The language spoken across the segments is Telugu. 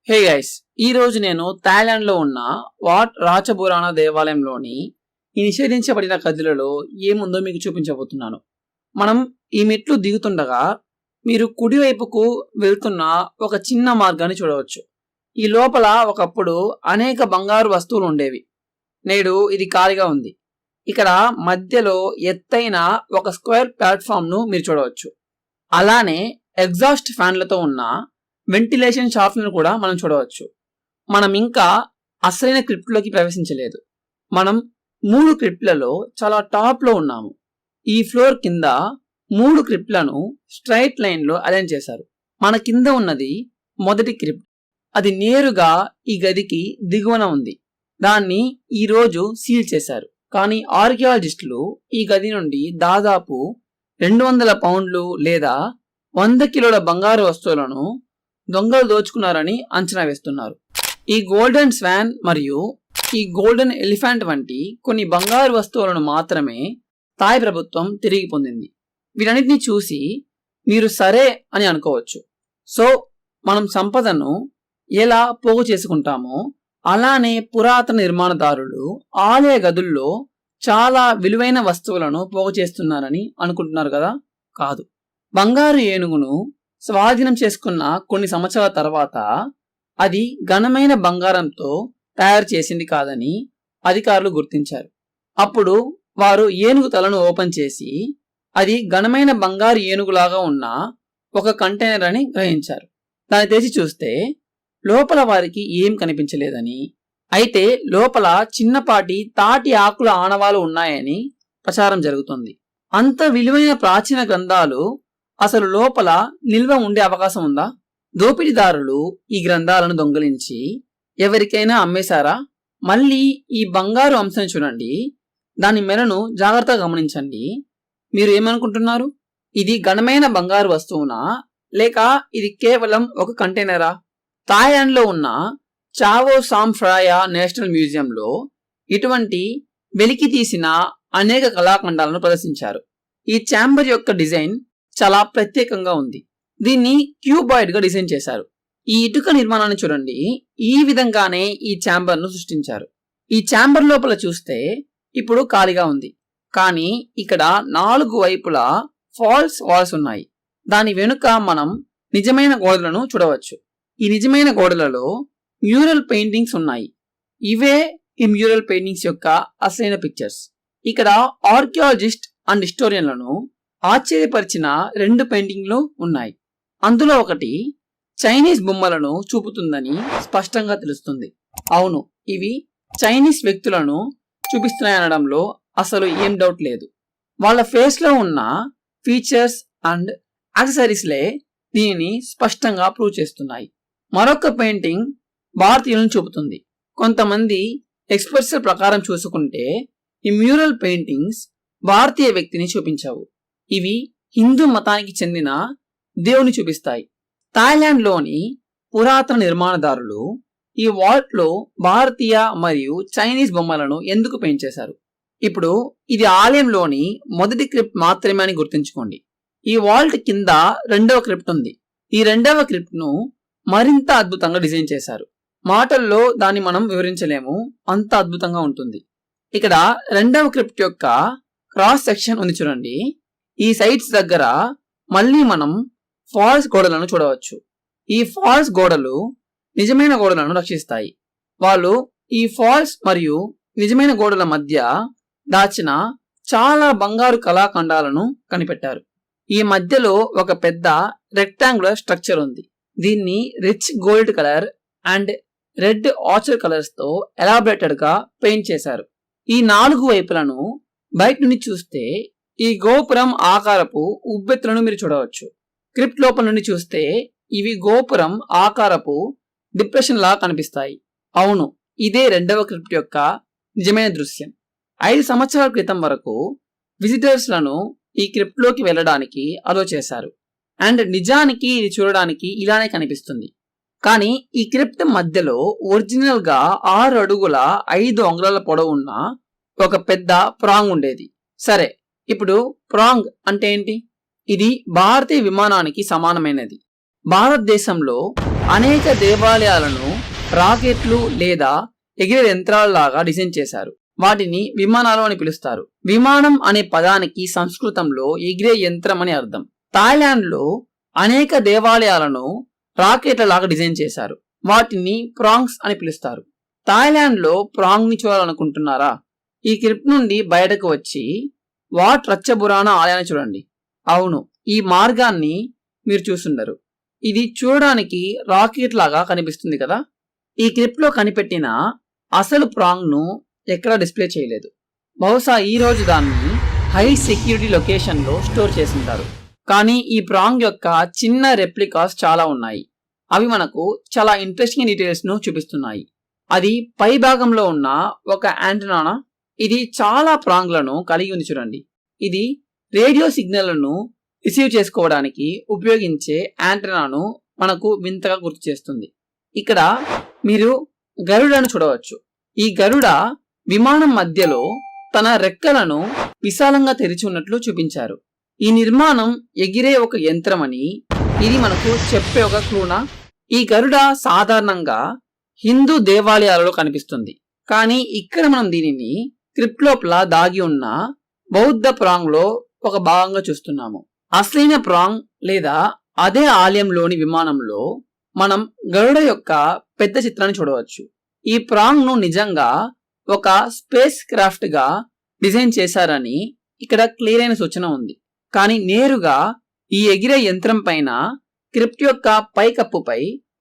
హే గైస్, ఈ రోజు నేను థాయిలాండ్ లో ఉన్న వాట్ రాచబురానా దేవాలయంలోని ఈ నిషేధించబడిన గదులలో ఏముందో మీకు చూపించబోతున్నాను. మనం ఈ మెట్లు దిగుతుండగా మీరు కుడివైపుకు వెళ్తున్న ఒక చిన్న మార్గాన్ని చూడవచ్చు. ఈ లోపల ఒకప్పుడు అనేక బంగారు వస్తువులు ఉండేవి. నేడు ఇది ఖాళీగా ఉంది. ఇక్కడ మధ్యలో ఎత్తైన ఒక స్క్వేర్ ప్లాట్ఫామ్ ను మీరు చూడవచ్చు. అలానే ఎగ్జాస్ట్ ఫ్యాన్లతో ఉన్న వెంటిలేషన్ షాఫ్ట్లను కూడా మనం చూడవచ్చు. మనం ఇంకా అసలైన క్రిప్ట్లోకి ప్రవేశించలేదు. మనం 3 క్రిప్ట్లలో చాలా టాప్ లో ఉన్నాము. ఈ ఫ్లోర్ కింద 3 క్రిప్ట్లను స్ట్రైట్ లైన్ లో అరేంజ్ చేశారు. మన కింద ఉన్నది మొదటి క్రిప్ట్. అది నేరుగా ఈ గదికి దిగువన ఉంది. దాన్ని ఈ రోజు సీల్ చేశారు. కానీ ఆర్కియాలజిస్టులు ఈ గది నుండి దాదాపు 200 పౌండ్లు లేదా 100 కిలోల బంగారు వస్తువులను దొంగలు దోచుకున్నారని అంచనా వేస్తున్నారు. ఈ గోల్డెన్ స్వాన్ మరియు ఈ గోల్డెన్ ఎలిఫెంట్ వంటి కొన్ని బంగారు వస్తువులను మాత్రమే థాయ్ ప్రభుత్వం తిరిగి పొందింది. వీటన్నిటిని చూసి మీరు సరే అని అనుకోవచ్చు. సో మనం సంపదను ఎలా పోగు చేసుకుంటామో అలానే పురాతన నిర్మాణదారులు ఆలయ గదుల్లో చాలా విలువైన వస్తువులను పోగు చేస్తున్నారని అనుకుంటున్నారు కదా? కాదు. బంగారు ఏనుగును స్వాధీనం చేసుకున్న కొన్ని సంవత్సరాల తర్వాత అది ఘనమైన బంగారంతో తయారు చేసింది కాదని అధికారులు గుర్తించారు. అప్పుడు వారు ఏనుగు తలను ఓపెన్ చేసి అది ఘనమైన బంగారు ఏనుగులాగా ఉన్న ఒక కంటైనర్ అని గ్రహించారు. దాన్ని తెరిచి చూస్తే లోపల వారికి ఏం కనిపించలేదని, అయితే లోపల చిన్నపాటి తాటి ఆకుల ఆనవాలు ఉన్నాయని ప్రచారం జరుగుతుంది. అంత విలువైన ప్రాచీన గ్రంథాలు అసలు లోపల నిల్వ ఉండే అవకాశం ఉందా? దోపిడీదారులు ఈ గ్రంథాలను దొంగిలించి ఎవరికైనా అమ్మేశారా? మళ్ళీ ఈ బంగారు అంశం చూడండి. దాని మెడను జాగ్రత్తగా గమనించండి. మీరు ఏమనుకుంటున్నారు? ఇది ఘనమైన బంగారు వస్తువునా లేక ఇది కేవలం ఒక కంటైనరా? థాయిలాండ్ లో ఉన్న చావో సామ్ ఫ్రాయా నేషనల్ మ్యూజియంలో ఇటువంటి వెలికి తీసిన అనేక కళాఖండాలను ప్రదర్శించారు. ఈ ఛాంబర్ యొక్క డిజైన్ చాలా ప్రత్యేకంగా ఉంది. దీన్ని క్యూబాయిడ్ గా డిజైన్ చేశారు. ఈ ఇటుక నిర్మాణాన్ని చూడండి. ఈ విధంగానే ఈ ఛాంబర్ ను సృష్టించారు. ఈ ఛాంబర్ లోపల చూస్తే ఇప్పుడు ఖాళీగా ఉంది. కానీ ఇక్కడ 4 వైపులా ఫాల్స్ వాల్స్ ఉన్నాయి. దాని వెనుక మనం నిజమైన గోడలను చూడవచ్చు. ఈ నిజమైన గోడలలో మ్యూరల్ పెయింటింగ్స్ ఉన్నాయి. ఇవే ఈ మ్యూరల్ పెయింటింగ్స్ యొక్క అసలైన పిక్చర్స్. ఇక్కడ ఆర్కియాలజిస్ట్ అండ్ హిస్టోరియన్లను ఆశ్చర్యపరిచిన 2 పెయింటింగ్లు ఉన్నాయి. అందులో ఒకటి చైనీస్ బొమ్మలను చూపుతుందని స్పష్టంగా తెలుస్తుంది. అవును, ఇవి చైనీస్ వ్యక్తులను చూపిస్తున్నాయనడంలో అసలు ఏం డౌట్ లేదు. వాళ్ళ ఫేస్ లో ఉన్న ఫీచర్స్ అండ్ యాక్సెసరీస్లే దీనిని స్పష్టంగా ప్రూవ్ చేస్తున్నాయి. మరొక పెయింటింగ్ భారతీయులను చూపుతుంది. కొంతమంది ఎక్స్పర్ట్స్ ప్రకారం చూసుకుంటే ఈ మ్యూరల్ పెయింటింగ్స్ భారతీయ వ్యక్తిని చూపించవు. ఇవి హిందూ మతానికి చెందిన దేవుని చూపిస్తాయి. థాయిలాండ్ లోని పురాతన నిర్మాణదారులు ఈ వాల్ట్ లో భారతీయ మరియు చైనీస్ బొమ్మలను ఎందుకు పెయింట్ చేశారు? ఇప్పుడు ఇది ఆలయంలోని మొదటి క్రిప్ట్ మాత్రమే అని గుర్తుంచుకోండి. ఈ వాల్ట్ కింద 2వ క్రిప్ట్ ఉంది. ఈ 2వ క్రిప్ట్ ను మరింత అద్భుతంగా డిజైన్ చేశారు. మాటల్లో దాన్ని మనం వివరించలేము, అంత అద్భుతంగా ఉంటుంది. ఇక్కడ 2వ క్రిప్ట్ యొక్క క్రాస్ సెక్షన్ ఉంది చూడండి. ఈ సైడ్స్ దగ్గర మళ్ళీ మనం ఫాల్స్ గోడలను చూడవచ్చు. ఈ ఫాల్స్ గోడలు నిజమైన గోడలను రక్షిస్తాయి. వాళ్ళు ఈ ఫాల్స్ మరియు నిజమైన గోడల మధ్య దాచిన చాలా బంగారు కళాఖండాలను కనిపెట్టారు. ఈ మధ్యలో ఒక పెద్ద రెక్టాంగులర్ స్ట్రక్చర్ ఉంది. దీన్ని rich gold colour and red Archer colours తో ఎలాబరేటెడ్ గా పెయింట్ చేశారు. ఈ 4 వైపులను బయట నుండి చూస్తే ఈ గోపురం ఆకారపు ఉబ్బెత్తులను మీరు చూడవచ్చు. క్రిప్ట్ లోపల నుండి చూస్తే ఇవి గోపురం ఆకారపు డిప్రెషన్ లా కనిపిస్తాయి. అవును, ఇదే 2వ క్రిప్ట్ యొక్క నిజమైన దృశ్యం. 5 సంవత్సరాల క్రితం వరకు విజిటర్స్ లను ఈ క్రిప్ట్ లోకి వెళ్ళడానికి అలో చేశారు. అండ్ నిజానికి ఇది చూడడానికి ఇలానే కనిపిస్తుంది. కానీ ఈ క్రిప్ట్ మధ్యలో ఒరిజినల్ గా 6 అడుగుల 5 అంగుళాల పొడవు ఉన్న ఒక పెద్ద ప్రాంగ్ ఉండేది. సరే, ఇప్పుడు ప్రాంగ్ అంటే ఏంటి? ఇది భారతీయ విమానానికి సమానమైనది. భారతదేశంలో అనేక దేవాలయాలను రాకెట్లు లేదా ఎగిరే యంత్రాలలాగా డిజైన్ చేశారు. వాటిని విమానాలు అని పిలుస్తారు. విమానం అనే పదానికి సంస్కృతంలో ఎగిరే యంత్రం అని అర్థం. థాయిలాండ్ లో అనేక దేవాలయాలను రాకెట్ల లాగా డిజైన్ చేశారు. వాటిని ప్రాంగ్స్ అని పిలుస్తారు. థాయిలాండ్ లో ప్రాంగ్ ని చూడాలనుకుంటున్నారా? ఈ క్లిప్ నుండి బయటకు వచ్చి వాట్ రచ్చబురాణ ఆలయాన్ని చూడండి. అవును, ఈ మార్గాన్ని మీరు చూసుండరు. ఇది చూడడానికి రాకెట్ లాగా కనిపిస్తుంది కదా. ఈ క్లిప్ లో కనిపెట్టిన అసలు ప్రాంగ్ ను ఎక్కడా డిస్ప్లే చేయలేదు. బహుశా ఈ రోజు దాన్ని హై సెక్యూరిటీ లొకేషన్ లో స్టోర్ చేసింటారు. కానీ ఈ ప్రాంగ్ యొక్క చిన్న రెప్లికాస్ చాలా ఉన్నాయి. అవి మనకు చాలా ఇంట్రెస్టింగ్ డీటెయిల్స్ ను చూపిస్తున్నాయి. అది పై భాగంలో ఉన్న ఒక యాంటెనా. ఇది చాలా ప్రాంగ్లను కలిగి ఉంది చూడండి. ఇది రేడియో సిగ్నల్లను రిసీవ్ చేసుకోవడానికి ఉపయోగించే యాంటెనాను మనకు వింతగా గుర్తు చేస్తుంది. ఇక్కడ మీరు గరుడను చూడవచ్చు. ఈ గరుడ విమానం మధ్యలో తన రెక్కలను విశాలంగా తెరిచి ఉన్నట్లు చూపించారు. ఈ నిర్మాణం ఎగిరే ఒక యంత్రమని ఇది మనకు చెప్పే ఒక క్లూనా? ఈ గరుడ సాధారణంగా హిందూ దేవాలయాలలో కనిపిస్తుంది. కానీ ఇక్కడ మనం దీనిని క్రిప్ట్ లోపల దాగి ఉన్న బౌద్ధ ప్రాంగ్ లో ఒక భాగంగా చూస్తున్నాము. అసలైన ప్రాంగ్ లేదా అదే ఆలయంలోని విమానంలో మనం గరుడ యొక్క పెద్ద చిత్రాన్ని చూడవచ్చు. ఈ ప్రాంగ్ ను నిజంగా ఒక స్పేస్ క్రాఫ్ట్ గా డిజైన్ చేశారని ఇక్కడ క్లియర్ అయిన సూచన ఉంది. కానీ నేరుగా ఈ ఎగిరే యంత్రం పైన క్రిప్ట్ యొక్క పైకప్పుపై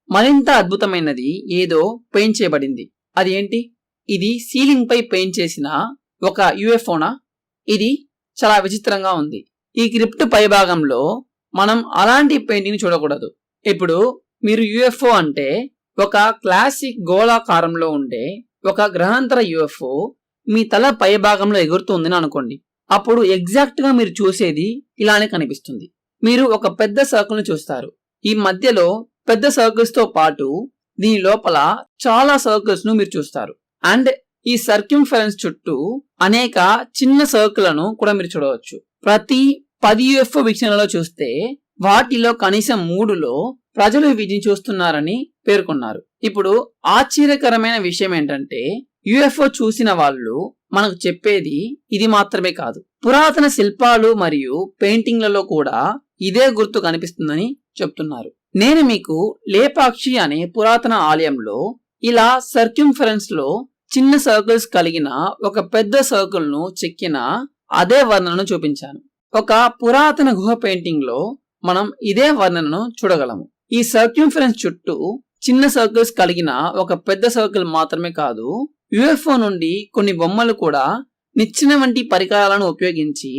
మరింత అద్భుతమైనది ఏదో పెయింట్ చేయబడింది. అది ఏంటి? ఇది సీలింగ్ పై పెయింట్ చేసిన ఒక యుఎఫ్ఓనా? ఇది చాలా విచిత్రంగా ఉంది. ఈ క్రిప్ట్ పై భాగంలో మనం అలాంటి పెయింటింగ్ చూడకూడదు. ఇప్పుడు మీరు యుఎఫ్ఓ అంటే ఒక క్లాసిక్ గోళాకారంలో ఉండే ఒక గ్రహాంతర యుఎఫ్ఓ మీ తల పై భాగంలో ఎగురుతుందని అనుకోండి. అప్పుడు ఎగ్జాక్ట్ గా మీరు చూసేది ఇలానే కనిపిస్తుంది. మీరు ఒక పెద్ద సర్కిల్ ను చూస్తారు. ఈ మధ్యలో పెద్ద సర్కిల్స్ తో పాటు దీని లోపల చాలా సర్కిల్స్ ను మీరు చూస్తారు. అండ్ ఈ సర్క్యూంఫరెన్స్ చుట్టూ అనేక చిన్న సర్కిళ్లను కూడా మీరు చూడవచ్చు. ప్రతి 10 యుఎఫ్ఓ వీక్షణలో చూస్తే వాటిలో కనీసం 3లో ప్రజలు వీటిని చూస్తున్నారని పేర్కొన్నారు. ఇప్పుడు ఆశ్చర్యకరమైన విషయం ఏంటంటే యుఎఫ్ఓ చూసిన వాళ్ళు మనకు చెప్పేది ఇది మాత్రమే కాదు. పురాతన శిల్పాలు మరియు పెయింటింగ్లలో కూడా ఇదే గుర్తు కనిపిస్తుందని చెప్తున్నారు. నేను మీకు లేపాక్షి అనే పురాతన ఆలయంలో ఇలా సర్క్యూంఫరెన్స్ లో చిన్న సర్కిల్స్ కలిగిన ఒక పెద్ద సర్కిల్ ను చెక్కిన అదే వర్ణనను చూపించాను. ఒక పురాతన గుహ పెయింటింగ్ లో మనం ఇదే వర్ణనను చూడగలము. ఈ సర్క్యూంఫరెన్స్ చుట్టూ చిన్న సర్కిల్స్ కలిగిన ఒక పెద్ద సర్కిల్ మాత్రమే కాదు, యుఎఫ్ఓ నుండి కొన్ని బొమ్మలు కూడా నిచ్చెన వంటి పరికరాలను ఉపయోగించి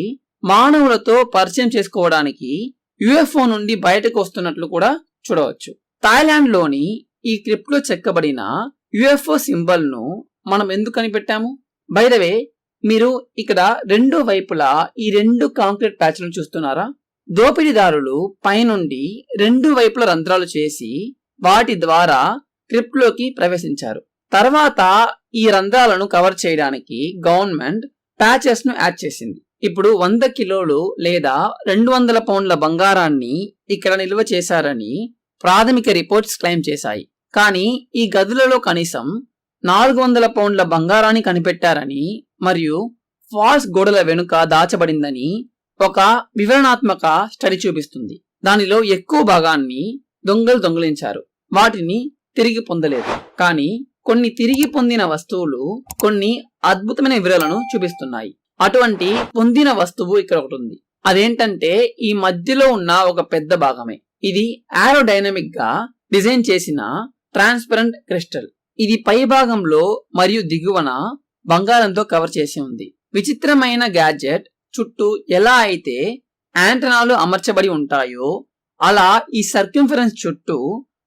మానవులతో పరిచయం చేసుకోవడానికి యుఎఫ్ఓ నుండి బయటకు వస్తున్నట్లు కూడా చూడవచ్చు. థాయిలాండ్ లోని ఈ క్లిప్ లో చెక్కబడిన యుఎఫ్ఓ సింబల్ ను మనం ఎందుకు కనిపెట్టాము? బై ద వే, మీరు ఇక్కడ రెండు వైపులా ఈ 2 కాంక్రీట్ ప్యాచ్లను చూస్తున్నారా? దోపిడీదారులు పైనుండి 2 వైపుల రంధ్రాలు చేసి వాటి ద్వారా క్రిప్ట్ లోకి ప్రవేశించారు. తర్వాత ఈ రంధ్రాలను కవర్ చేయడానికి గవర్నమెంట్ ప్యాచెస్ ను యాడ్ చేసింది. ఇప్పుడు 100 కిలోలు లేదా 200 పౌండ్ల బంగారాన్ని ఇక్కడ నిల్వ చేశారని ప్రాథమిక రిపోర్ట్స్ క్లెయిమ్ చేశాయి. కానీ ఈ గదులలో కనీసం 400 పౌండ్ల బంగారాన్ని కనిపెట్టారని మరియు ఫాల్స్ గోడల వెనుక దాచబడిందని ఒక వివరణాత్మక స్టడీ చూపిస్తుంది. దానిలో ఎక్కువ భాగాన్ని దొంగలు దొంగిలించారు. వాటిని తిరిగి పొందలేదు. కానీ కొన్ని తిరిగి పొందిన వస్తువులు కొన్ని అద్భుతమైన వివరాలను చూపిస్తున్నాయి. అటువంటి పొందిన వస్తువు ఇక్కడ ఒకటి ఉంది. అదేంటంటే ఈ మధ్యలో ఉన్న ఒక పెద్ద భాగమే. ఇది ఏరోడైనమిక్ గా డిజైన్ చేసిన ట్రాన్స్పరెంట్ క్రిస్టల్. ఇది పై భాగంలో మరియు దిగువన బంగారంతో కవర్ చేసి ఉంది. విచిత్రమైన గ్యాడ్జెట్ చుట్టూ ఎలా అయితే యాంటెనాలు అమర్చబడి ఉంటాయో అలా ఈ సర్క్యూంఫరెన్స్ చుట్టూ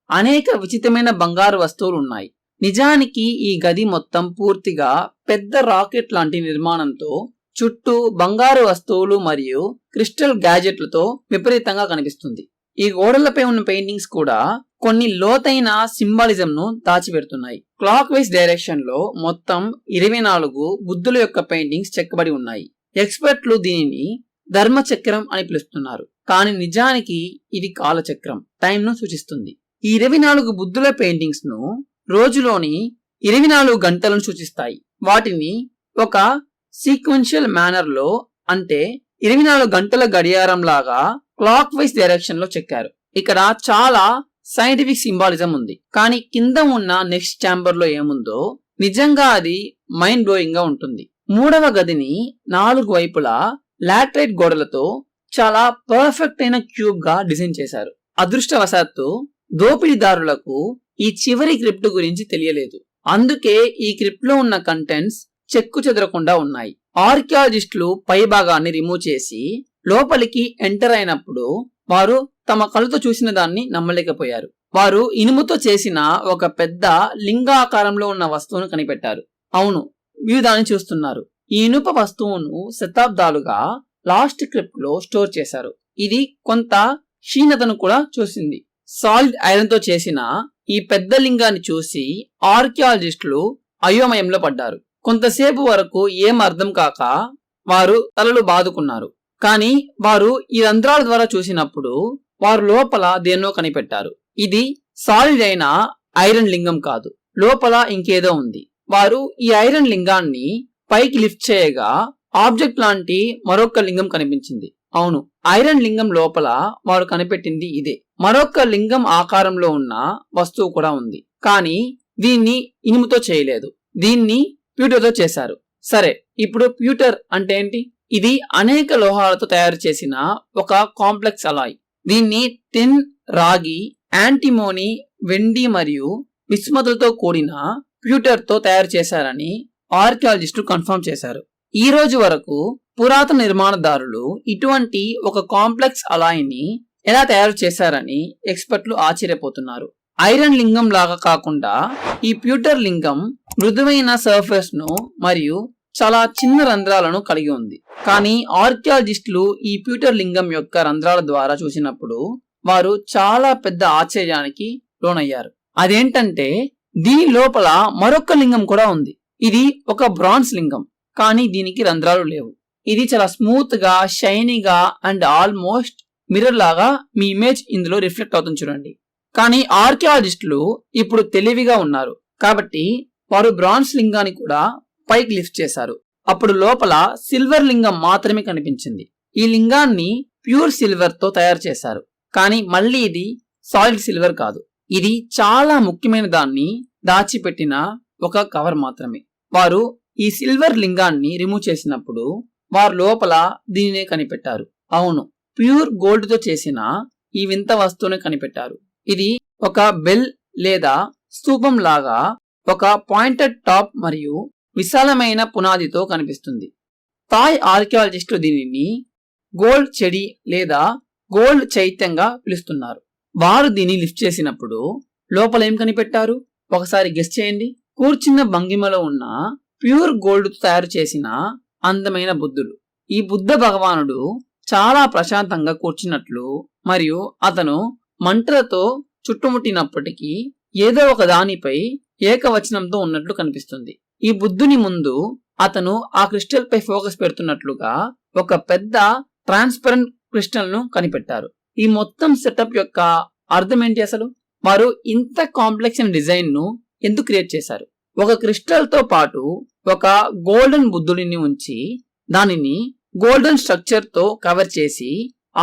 అనేక విచిత్రమైన బంగారు వస్తువులు ఉన్నాయి. నిజానికి ఈ గది మొత్తం పూర్తిగా పెద్ద రాకెట్ లాంటి నిర్మాణంతో చుట్టూ బంగారు వస్తువులు మరియు క్రిస్టల్ గ్యాడ్జెట్లతో విపరీతంగా కనిపిస్తుంది. ఈ గోడలపై ఉన్న పెయింటింగ్స్ కూడా కొన్ని లోతైన సింబాలిజం ను దాచిపెడుతున్నాయి. క్లాక్ వైజ్ డైరెక్షన్ లో మొత్తం 24 బుద్ధుల యొక్క పెయింటింగ్స్ చెక్కబడి ఉన్నాయి. ఎక్స్పర్ట్లు దీనిని ధర్మ చక్రం అని పిలుస్తున్నారు. కానీ నిజానికి ఇది కాలచక్రం, టైం ను సూచిస్తుంది. ఈ 24 బుద్ధుల పెయింటింగ్స్ ను రోజులోని 24 గంటలను సూచిస్తాయి. వాటిని ఒక సీక్వెన్షియల్ మేనర్ లో, అంటే 24 గంటల గడియారం లాగా క్లాక్ వైజ్ డైరెక్షన్ లో చెక్కారు. ఇక్కడ చాలా సైంటిఫిక్ సింబాలిజం ఉంది. కానీ కింద ఉన్న నెక్స్ట్ ఛాంబర్ లో ఏముందో నిజంగా అది మైండ్ బ్లోయింగ్ గా ఉంటుంది. 3వ గదిని 4 వైపులా లాటరైట్ గోడలతో చాలా పర్ఫెక్ట్ అయిన క్యూబ్ గా డిజైన్ చేశారు. అదృష్టవశాత్తు దోపిడీదారులకు ఈ చివరి క్రిప్ట్ గురించి తెలియలేదు. అందుకే ఈ క్రిప్ట్ లో ఉన్న కంటెంట్స్ చెక్కు చెదరకుండా ఉన్నాయి. ఆర్కియాలజిస్టులు పై భాగాన్ని రిమూవ్ చేసి లోపలికి ఎంటర్ అయినప్పుడు వారు తమ కళ్ళతో చూసిన దాన్ని నమ్మలేకపోయారు. వారు ఇనుముతో చేసిన ఒక పెద్ద లింగాకారంలో ఉన్న వస్తువును కనిపెట్టారు. అవును, వీరు దాన్ని చూస్తున్నారు. ఈ ఇనుప వస్తువును శతాబ్దాలుగా లాస్ట్ క్రిప్ట్ లో స్టోర్ చేశారు. ఇది కొంత క్షీణతను కూడా చూసింది. సాలిడ్ ఐరన్ తో చేసిన ఈ పెద్ద లింగాన్ని చూసి ఆర్కియాలజిస్టులు అయోమయంలో పడ్డారు. కొంతసేపు వరకు ఏం అర్థం కాక వారు తలలు బాదుకున్నారు. కానీ వారు ఈ రంధ్రాల ద్వారా చూసినప్పుడు వారు లోపల దేన్నో కనిపెట్టారు. ఇది సాలిడ్ అయిన ఐరన్ లింగం కాదు, లోపల ఇంకేదో ఉంది. వారు ఈ ఐరన్ లింగాన్ని పైకి లిఫ్ట్ చేయగా ఆబ్జెక్ట్ లాంటి మరొక లింగం కనిపించింది. అవును, ఐరన్ లింగం లోపల వారు కనిపెట్టింది ఇదే. మరొక లింగం ఆకారంలో ఉన్న వస్తువు కూడా ఉంది. కానీ దీన్ని ఇనుముతో చేయలేదు, దీన్ని ప్యూటర్తో చేశారు. సరే, ఇప్పుడు ప్యూటర్ అంటే ఏంటి? ఇది అనేక లోహాలతో తయారు చేసిన ఒక కాంప్లెక్స్ అలాయ్. దీన్ని టిన్, రాగి, యాంటిమోనీ, వెండి మరియు విస్మతులతో కూడిన ప్యూటర్ తో తయారు చేశారని ఆర్కియాలజిస్టులు కన్ఫర్మ్ చేశారు. ఈ రోజు వరకు పురాతన నిర్మాణదారులు ఇటువంటి ఒక కాంప్లెక్స్ అలాయ్ ని ఎలా తయారు చేశారని ఎక్స్పర్ట్లు ఆశ్చర్యపోతున్నారు. ఐరన్ లింగం లాగా కాకుండా ఈ ప్యూటర్ లింగం మృదువైన సర్ఫేస్ ను మరియు చాలా చిన్న రంధ్రాలను కలిగి ఉంది. కానీ ఆర్కియాలజిస్టులు ఈ ప్యూటర్ లింగం యొక్క రంధ్రాల ద్వారా చూసినప్పుడు వారు చాలా పెద్ద ఆశ్చర్యానికి లోనయ్యారు. అదేంటంటే దీని లోపల మరొక లింగం కూడా ఉంది. ఇది ఒక బ్రాంజ్ లింగం, కానీ దీనికి రంధ్రాలు లేవు. ఇది చాలా స్మూత్ గా, షైనీగా అండ్ ఆల్మోస్ట్ మిర్రర్ లాగా మీ ఇమేజ్ ఇందులో రిఫ్లెక్ట్ అవుతుంది చూడండి. కానీ ఆర్కియాలజిస్టులు ఇప్పుడు తెలివిగా ఉన్నారు కాబట్టి వారు బ్రాంజ్ లింగాన్ని కూడా పైకి లిఫ్ట్ చేశారు. అప్పుడు లోపల సిల్వర్ లింగం మాత్రమే కనిపించింది. ఈ లింగాన్ని ప్యూర్ సిల్వర్ తో తయారు చేశారు. కానీ మళ్ళీ ఇది సాలిడ్ సిల్వర్ కాదు, ఇది చాలా ముఖ్యమైన దాన్ని దాచిపెట్టిన ఒక కవర్ మాత్రమే. వారు ఈ సిల్వర్ లింగాన్ని రిమూవ్ చేసినప్పుడు వారు లోపల దీనినే కనిపెట్టారు. అవును, ప్యూర్ గోల్డ్ తో చేసిన ఈ వింత వస్తువుని కనిపెట్టారు. ఇది ఒక బెల్ లేదా స్తూపం లాగా ఒక పాయింటెడ్ టాప్ మరియు విశాలమైన పునాదితో కనిపిస్తుంది. థాయ్ ఆర్కియాలజిస్టులు దీనిని గోల్డ్ చెడి లేదా గోల్డ్ చైత్యంగా పిలుస్తున్నారు. వారు దీన్ని లిఫ్ట్ చేసినప్పుడు లోపల ఏం కనిపెట్టారు? ఒకసారి గెస్ చేయండి. కూర్చున్న భంగిమలో ఉన్న ప్యూర్ గోల్డ్ తో తయారు చేసిన అందమైన బుద్ధుడు. ఈ బుద్ధ భగవానుడు చాలా ప్రశాంతంగా కూర్చున్నట్లు మరియు అతను మంటలతో చుట్టుముట్టినప్పటికీ ఏదో ఒక దానిపై ఏకవచనంతో ఉన్నట్లు కనిపిస్తుంది. ఈ బుద్ధుని ముందు అతను ఆ క్రిస్టల్ పై ఫోకస్ పెడుతున్నట్లుగా ఒక పెద్ద ట్రాన్స్పరెంట్ క్రిస్టల్ ను కనిపెట్టారు. ఈ మొత్తం సెటప్ యొక్క అర్థం ఏంటి అసలు? వారు ఇంత కాంప్లెక్స్ అయిన డిజైన్ ను ఎందుకు క్రియేట్ చేశారు? ఒక క్రిస్టల్ తో పాటు ఒక గోల్డెన్ బుద్ధుడిని ఉంచి దానిని గోల్డెన్ స్ట్రక్చర్ తో కవర్ చేసి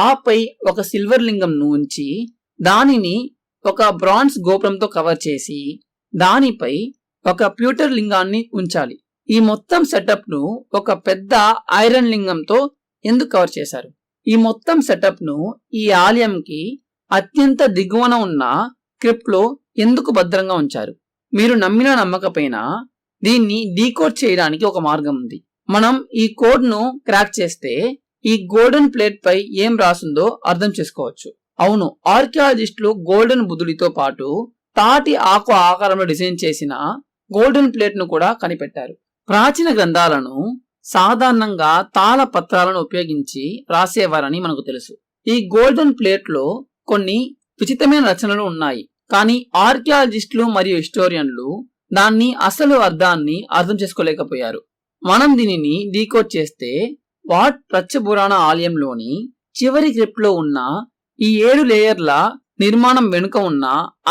ఆపై ఒక సిల్వర్ లింగం ను ఉంచి దానిని ఒక బ్రాంజ్ గోపురంతో కవర్ చేసి దానిపై ఒక ప్యూటర్ లింగాన్ని ఉంచాలి. ఈ మొత్తం సెటప్ ను ఒక పెద్ద ఐరన్ లింగంతో ఎందుకు కవర్ చేశారు? ఈ మొత్తం సెటప్ ను ఈ ఆలయంకి అత్యంత దిగువన ఉన్న క్రిప్ట్ లో ఎందుకు భద్రంగా ఉంచారు? మీరు నమ్మినా నమ్మకపోయినా దీన్ని డీకోడ్ చేయడానికి ఒక మార్గం ఉంది. మనం ఈ కోడ్ ను క్రాక్ చేస్తే ఈ గోల్డెన్ ప్లేట్ పై ఏం రాసిందో అర్థం చేసుకోవచ్చు. అవును, ఆర్కియాలజిస్టులు గోల్డెన్ బుద్ధుడితో పాటు తాటి ఆకు ఆకారంలో డిజైన్ చేసిన గోల్డెన్ ప్లేట్ ను కూడా కనిపెట్టారు. ప్రాచీన గ్రంథాలను సాధారణంగా తాళ పత్రాలను ఉపయోగించి రాసేవారని మనకు తెలుసు. ఈ గోల్డెన్ ప్లేట్ లో కొన్ని విచిత్రమైన రచనలు ఉన్నాయి. కానీ ఆర్కియాలజిస్టులు మరియు హిస్టోరియన్లు దాన్ని అసలు అర్థాన్ని అర్థం చేసుకోలేకపోయారు. మనం దీనిని డీకోడ్ చేస్తే వాట్ రచ్చబురాణ ఆలయంలోని చివరి క్రిప్ట్ లో ఉన్న ఈ 7 లేయర్ల నిర్మాణం వెనుక ఉన్న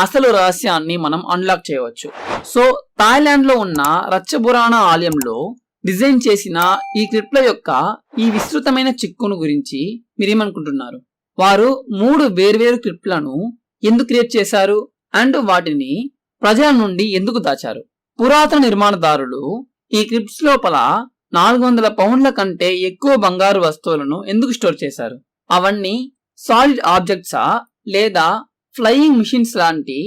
అసలు రహస్యాన్ని మనం అన్లాక్ చేయవచ్చు. సో థాయిలాండ్ లో ఉన్న రచ్చబురాణ ఆలయంలో డిజైన్ చేసిన ఈ క్రిప్ట్ల యొక్క ఈ విస్తృతమైన చిక్కును గురించి మీరేమనుకుంటున్నారు? వారు 3 వేర్వేరు క్రిప్ట్లను ఎందుకు క్రియేట్ చేశారు అండ్ వాటిని ప్రజల నుండి ఎందుకు దాచారు? పురాతన నిర్మాణదారులు ఈ క్రిప్ట్స్ లోపల 400 పౌండ్ల కంటే ఎక్కువ బంగారు వస్తువులను ఎందుకు స్టోర్ చేశారు? అవన్నీ సాలిడ్ ఆబ్జెక్ట్సా లేదా ఫ్లయింగ్ మిషన్స్ లాంటి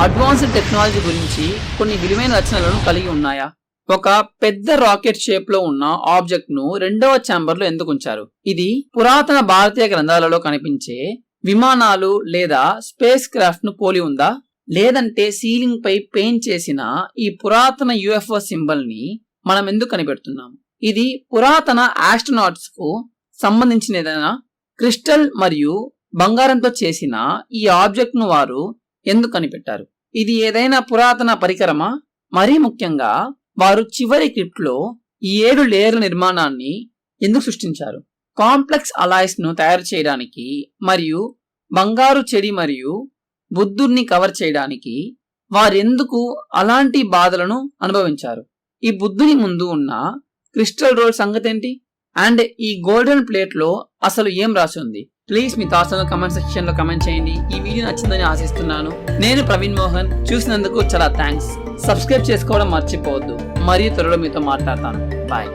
అడ్వాన్స్డ్ టెక్నాలజీ గురించి కొన్ని విలువైన రచనలను కలిగి ఉన్నాయా? ఒక పెద్ద రాకెట్ షేప్ లో ఉన్న ఆబ్జెక్ట్ ను 2వ ఛాంబర్ లో ఎందుకు ఉంచారు? ఇది పురాతన భారతీయ గ్రంథాలలో కనిపించే విమానాలు లేదా స్పేస్ క్రాఫ్ట్ ను పోలి ఉందా? లేదంటే సీలింగ్ పై పెయింట్ చేసిన ఈ పురాతన యుఎఫ్ఓ సింబల్ ని మనం ఎందుకు కనిపెడుతున్నాం? ఇది పురాతన ఆస్ట్రోనాట్స్ కు సంబంధించిన ఏదైనా క్రిస్టల్ మరియు బంగారంతో చేసిన ఈ ఆబ్జెక్ట్ ను వారు ఎందుకు కనిపెట్టారు? ఇది ఏదైనా పురాతన పరికరమా? మరీ ముఖ్యంగా వారు చివరి క్రిప్ట్ లో ఈ 7 లేయర్ల నిర్మాణాన్ని ఎందుకు సృష్టించారు? కాంప్లెక్స్ అలాయ్స్ ను తయారు చేయడానికి మరియు బంగారు చెడి మరియు బుద్ధుడిని కవర్ చేయడానికి వారెందుకు అలాంటి బాధలను అనుభవించారు? ఈ బుద్ధుని ముందు ఉన్న క్రిస్టల్ రోల్ సంగతి ఏంటి? అండ్ ఈ గోల్డెన్ ప్లేట్ లో అసలు ఏం రాసి ఉంది? Please me thoughts comment section లో కమెంట్ చేయండి. ఈ వీడియో నచ్చిందని ఆశిస్తున్నాను. నేను ప్రవీణ్ మోహన్. చూసినందుకు చాలా థ్యాంక్స్. సబ్స్క్రైబ్ చేసుకోవడం మర్చిపోవద్దు. మరియు త్వరలో మీతో మాట్లాడతాను. బాయ్.